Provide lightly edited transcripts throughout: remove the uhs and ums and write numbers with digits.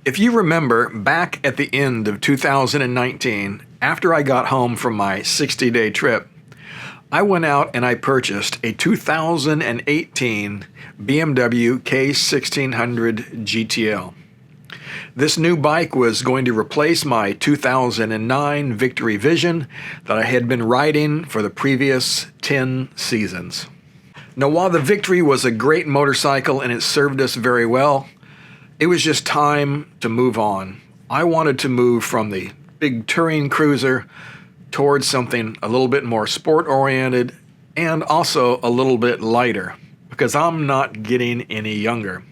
If you remember, back at the end of 2019, after I got home from my 60-day trip, I went out and I purchased a 2018 BMW K1600 GTL. This new bike was going to replace my 2009 Victory Vision that I had been riding for the previous 10 seasons. Now, while the Victory was a great motorcycle and it served us very well, it was just time to move on. I wanted to move from the big touring cruiser towards something a little bit more sport-oriented and also a little bit lighter, because I'm not getting any younger.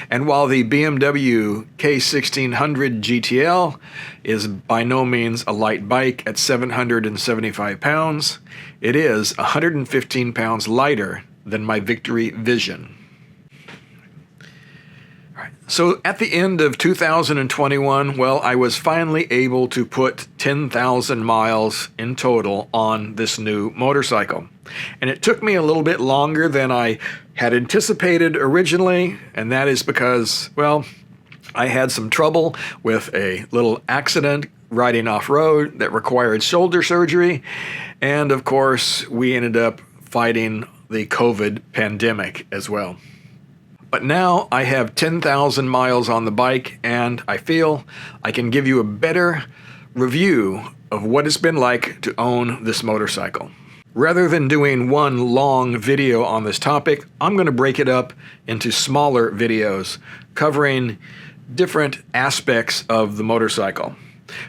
And while the BMW K1600 GTL is by no means a light bike at 775 pounds, it is 115 pounds lighter than my Victory Vision. So at the end of 2021, well, I was finally able to put 10,000 miles in total on this new motorcycle. And it took me a little bit longer than I had anticipated originally, and that is because, well, I had some trouble with a little accident riding off-road that required shoulder surgery, and of course, we ended up fighting the COVID pandemic as well. But now I have 10,000 miles on the bike, and I feel I can give you a better review of what it's been like to own this motorcycle. Rather than doing one long video on this topic, I'm going to break it up into smaller videos covering different aspects of the motorcycle.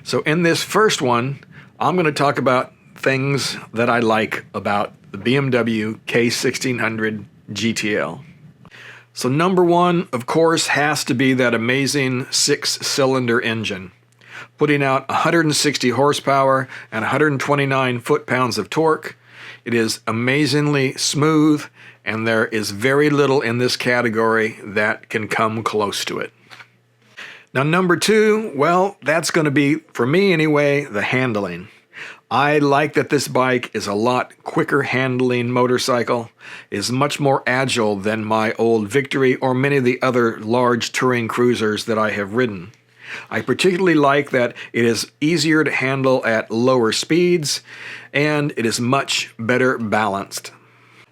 So in this first one, I'm going to talk about things that I like about the BMW K1600 GTL. So number one, of course, has to be that amazing 6-cylinder engine, putting out 160 horsepower and 129 foot-pounds of torque. It is amazingly smooth, and there is very little in this category that can come close to it. Now number two, well, that's going to be, for me anyway, the handling. I like that this bike is a lot quicker handling motorcycle, is much more agile than my old Victory or many of the other large touring cruisers that I have ridden. I particularly like that it is easier to handle at lower speeds, and it is much better balanced.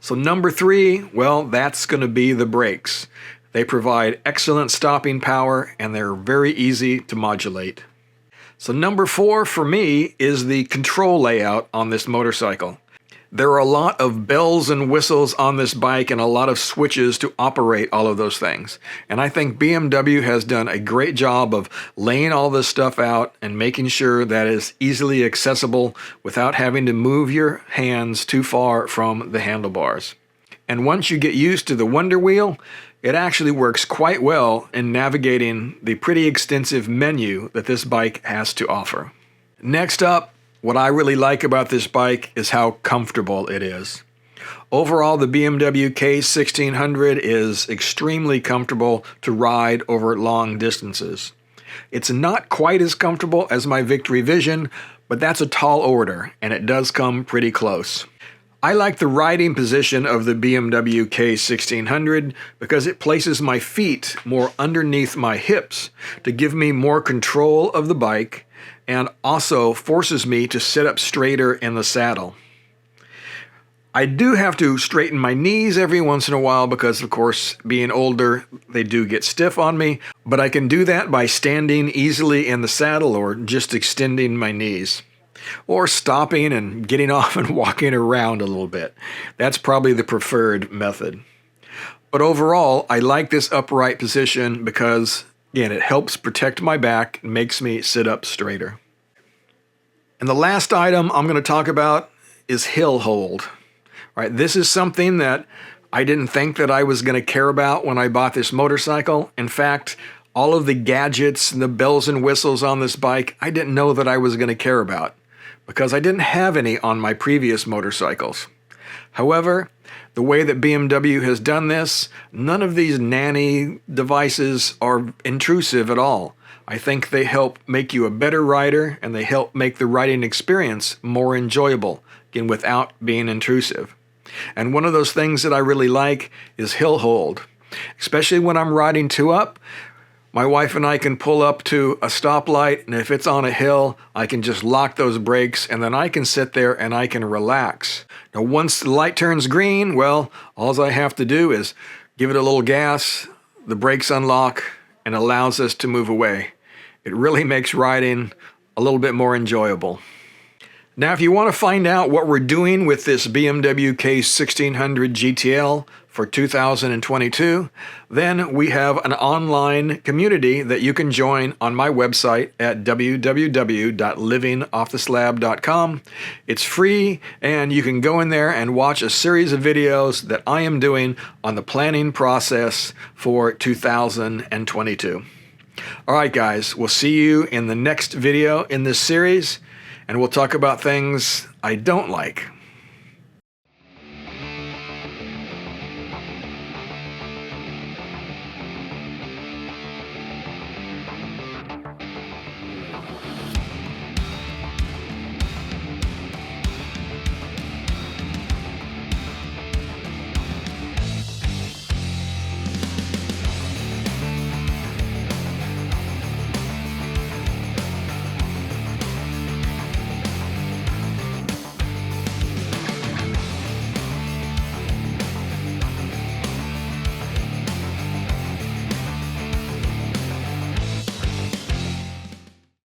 So number three, well, that's going to be the brakes. They provide excellent stopping power, and they're very easy to modulate. So number four for me is the control layout on this motorcycle. There are a lot of bells and whistles on this bike and a lot of switches to operate all of those things. And I think BMW has done a great job of laying all this stuff out and making sure that it's easily accessible without having to move your hands too far from the handlebars. And once you get used to the Wonder Wheel, it actually works quite well in navigating the pretty extensive menu that this bike has to offer. Next up, what I really like about this bike is how comfortable it is. Overall, the BMW K1600 is extremely comfortable to ride over long distances. It's not quite as comfortable as my Victory Vision, but that's a tall order, and it does come pretty close. I like the riding position of the BMW K1600 because it places my feet more underneath my hips to give me more control of the bike and also forces me to sit up straighter in the saddle. I do have to straighten my knees every once in a while because, of course, being older, they do get stiff on me, but I can do that by standing easily in the saddle or just extending my knees, or stopping and getting off and walking around a little bit. That's probably the preferred method. But overall, I like this upright position because, again, it helps protect my back and makes me sit up straighter. And the last item I'm going to talk about is hill hold. All right, this is something that I didn't think that I was going to care about when I bought this motorcycle. In fact, all of the gadgets and the bells and whistles on this bike, I didn't know that I was going to care about, because I didn't have any on my previous motorcycles. However, the way that BMW has done this, none of these nanny devices are intrusive at all. I think they help make you a better rider, and they help make the riding experience more enjoyable, again, without being intrusive. And one of those things that I really like is hill hold, especially when I'm riding two up. My wife and I can pull up to a stoplight, and if it's on a hill, I can just lock those brakes, and then I can sit there and I can relax. Now, once the light turns green, well, all I have to do is give it a little gas, the brakes unlock, and allows us to move away. It really makes riding a little bit more enjoyable. Now, if you want to find out what we're doing with this BMW K1600 GTL for 2022, then we have an online community that you can join on my website at www.livingofftheslab.com. It's free, and you can go in there and watch a series of videos that I am doing on the planning process for 2022. All right, guys, we'll see you in the next video in this series, and we'll talk about things I don't like.